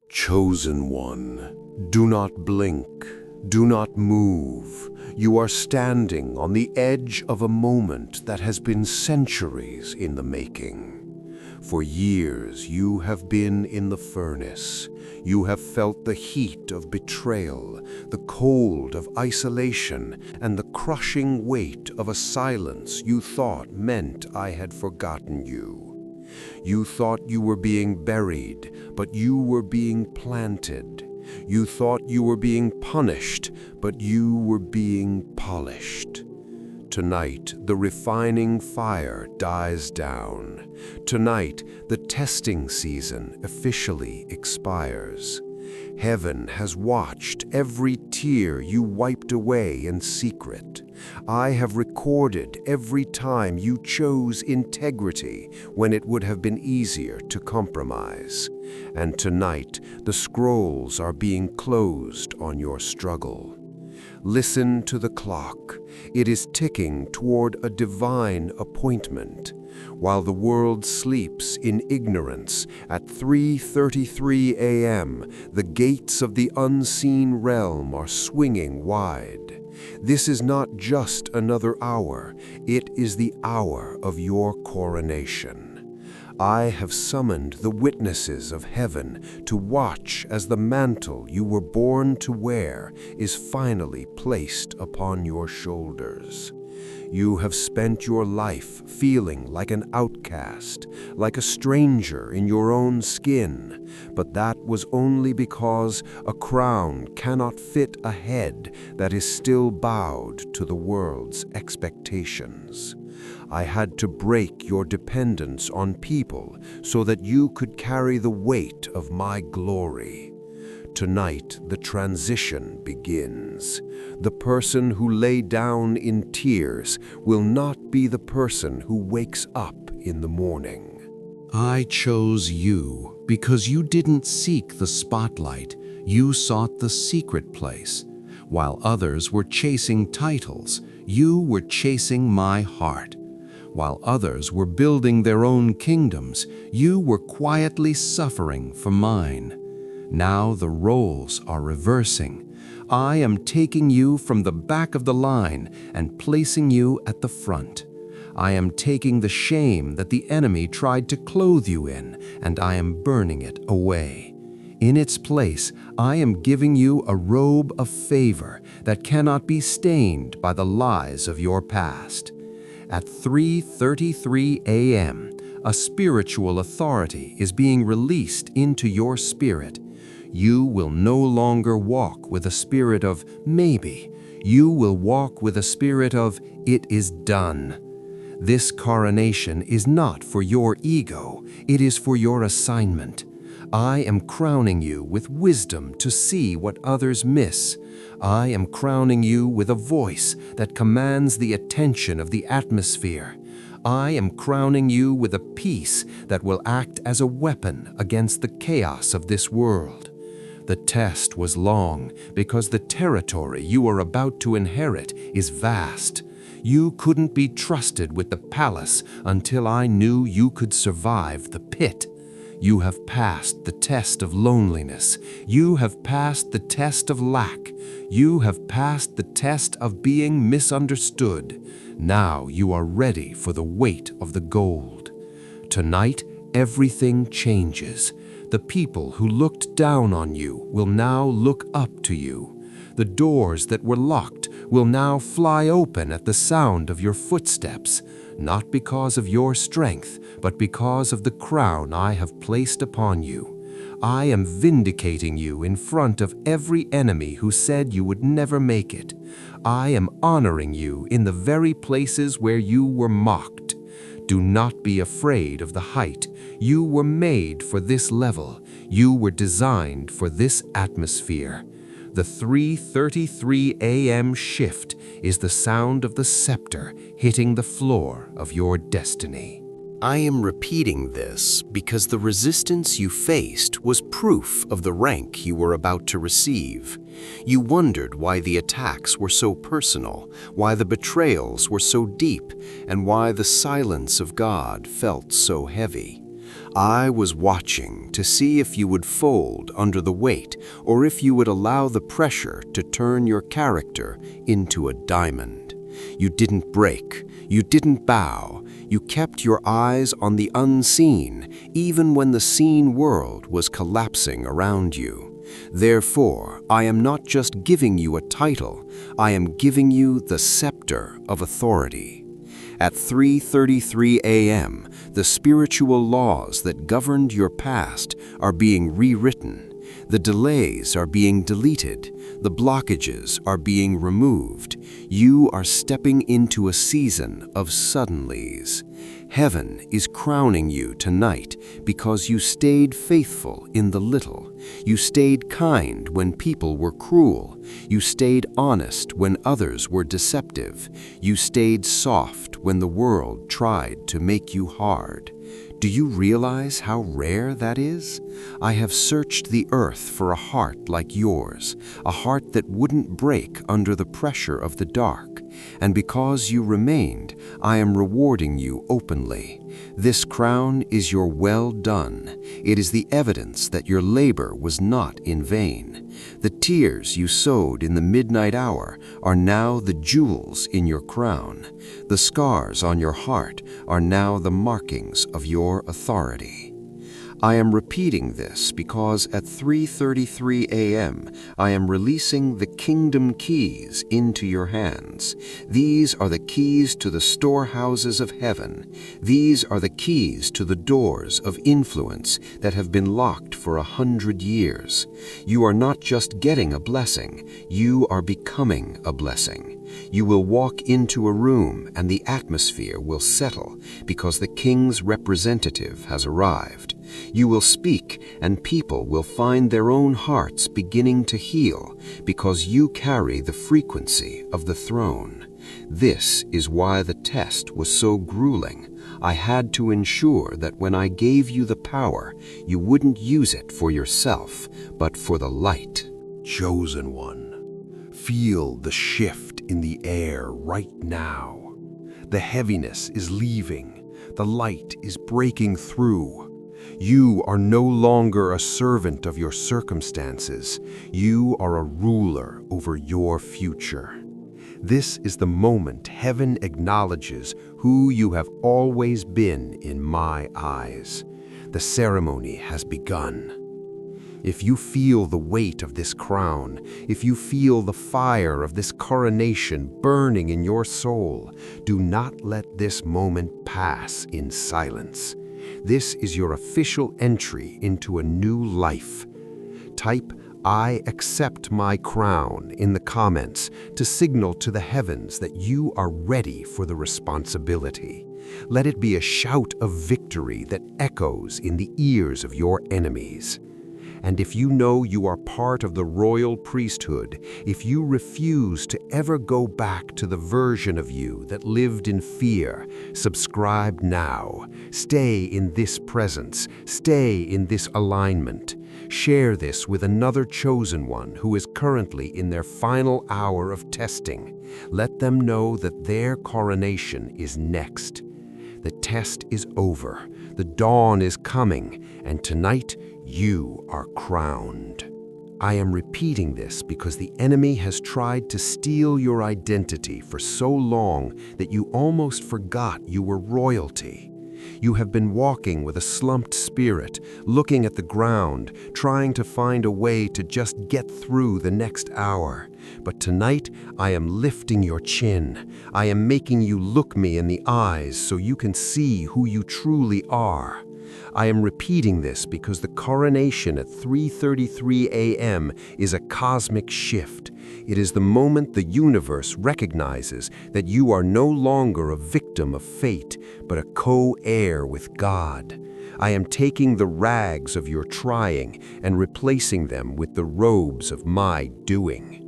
Chosen one, do not blink, do not move. You are standing on the edge of a moment that has been centuries in the making. For years you have been in the furnace. You have felt the heat of betrayal, the cold of isolation, and the crushing weight of a silence you thought meant I had forgotten you. You thought you were being buried, but you were being planted. You thought you were being punished, but you were being polished. Tonight, the refining fire dies down. Tonight, the testing season officially expires. Heaven has watched every tear you wiped away in secret. I have recorded every time you chose integrity when it would have been easier to compromise. And tonight, the scrolls are being closed on your struggle. Listen to the clock. It is ticking toward a divine appointment. While the world sleeps in ignorance, at 3:33 a.m., the gates of the unseen realm are swinging wide. This is not just another hour, it is the hour of your coronation. I have summoned the witnesses of heaven to watch as the mantle you were born to wear is finally placed upon your shoulders. You have spent your life feeling like an outcast, like a stranger in your own skin, but that was only because a crown cannot fit a head that is still bowed to the world's expectations. I had to break your dependence on people so that you could carry the weight of my glory. Tonight, the transition begins. The person who lay down in tears will not be the person who wakes up in the morning. I chose you because you didn't seek the spotlight, you sought the secret place. While others were chasing titles, you were chasing my heart. While others were building their own kingdoms, you were quietly suffering for mine. Now the roles are reversing. I am taking you from the back of the line and placing you at the front. I am taking the shame that the enemy tried to clothe you in, and I am burning it away. In its place, I am giving you a robe of favor that cannot be stained by the lies of your past. At 3:33 a.m., a spiritual authority is being released into your spirit. You will no longer walk with a spirit of maybe. You will walk with a spirit of it is done. This coronation is not for your ego, it is for your assignment. I am crowning you with wisdom to see what others miss. I am crowning you with a voice that commands the attention of the atmosphere. I am crowning you with a peace that will act as a weapon against the chaos of this world. The test was long because the territory you are about to inherit is vast. You couldn't be trusted with the palace until I knew you could survive the pit. You have passed the test of loneliness. You have passed the test of lack. You have passed the test of being misunderstood. Now you are ready for the weight of the gold. Tonight, everything changes. The people who looked down on you will now look up to you. The doors that were locked will now fly open at the sound of your footsteps, not because of your strength, but because of the crown I have placed upon you. I am vindicating you in front of every enemy who said you would never make it. I am honoring you in the very places where you were mocked. Do not be afraid of the height. You were made for this level. You were designed for this atmosphere. The 3:33 a.m. shift is the sound of the scepter hitting the floor of your destiny. I am repeating this because the resistance you faced was proof of the rank you were about to receive. You wondered why the attacks were so personal, why the betrayals were so deep, and why the silence of God felt so heavy. I was watching to see if you would fold under the weight or if you would allow the pressure to turn your character into a diamond. You didn't break, you didn't bow, you kept your eyes on the unseen, even when the seen world was collapsing around you. Therefore, I am not just giving you a title, I am giving you the scepter of authority. At 3:33 a.m., the spiritual laws that governed your past are being rewritten. The delays are being deleted. The blockages are being removed. You are stepping into a season of suddenlies. Heaven is crowning you tonight because you stayed faithful in the little. You stayed kind when people were cruel. You stayed honest when others were deceptive. You stayed soft when the world tried to make you hard. Do you realize how rare that is? I have searched the earth for a heart like yours, a heart that wouldn't break under the pressure of the dark. And because you remained, I am rewarding you openly. This crown is your well done. It is the evidence that your labor was not in vain. The tears you sowed in the midnight hour are now the jewels in your crown. The scars on your heart are now the markings of your authority. I am repeating this because at 3:33 a.m. I am releasing the kingdom keys into your hands. These are the keys to the storehouses of heaven. These are the keys to the doors of influence that have been locked for 100 years. You are not just getting a blessing, you are becoming a blessing. You will walk into a room and the atmosphere will settle because the king's representative has arrived. You will speak and people will find their own hearts beginning to heal because you carry the frequency of the throne. This is why the test was so grueling. I had to ensure that when I gave you the power, you wouldn't use it for yourself, but for the light. Chosen one, feel the shift in the air right now. The heaviness is leaving. The light is breaking through. You are no longer a servant of your circumstances. You are a ruler over your future. This is the moment heaven acknowledges who you have always been in my eyes. The ceremony has begun. If you feel the weight of this crown, if you feel the fire of this coronation burning in your soul, do not let this moment pass in silence. This is your official entry into a new life. Type "I accept my crown" in the comments to signal to the heavens that you are ready for the responsibility. Let it be a shout of victory that echoes in the ears of your enemies. And if you know you are part of the royal priesthood, if you refuse to ever go back to the version of you that lived in fear, subscribe now. Stay in this presence. Stay in this alignment. Share this with another chosen one who is currently in their final hour of testing. Let them know that their coronation is next. The test is over. The dawn is coming, and tonight you are crowned. I am repeating this because the enemy has tried to steal your identity for so long that you almost forgot you were royalty. You have been walking with a slumped spirit, looking at the ground, trying to find a way to just get through the next hour. But tonight, I am lifting your chin. I am making you look me in the eyes so you can see who you truly are. I am repeating this because the coronation at 3:33 a.m. is a cosmic shift. It is the moment the universe recognizes that you are no longer a victim of fate, but a co-heir with God. I am taking the rags of your trying and replacing them with the robes of my doing.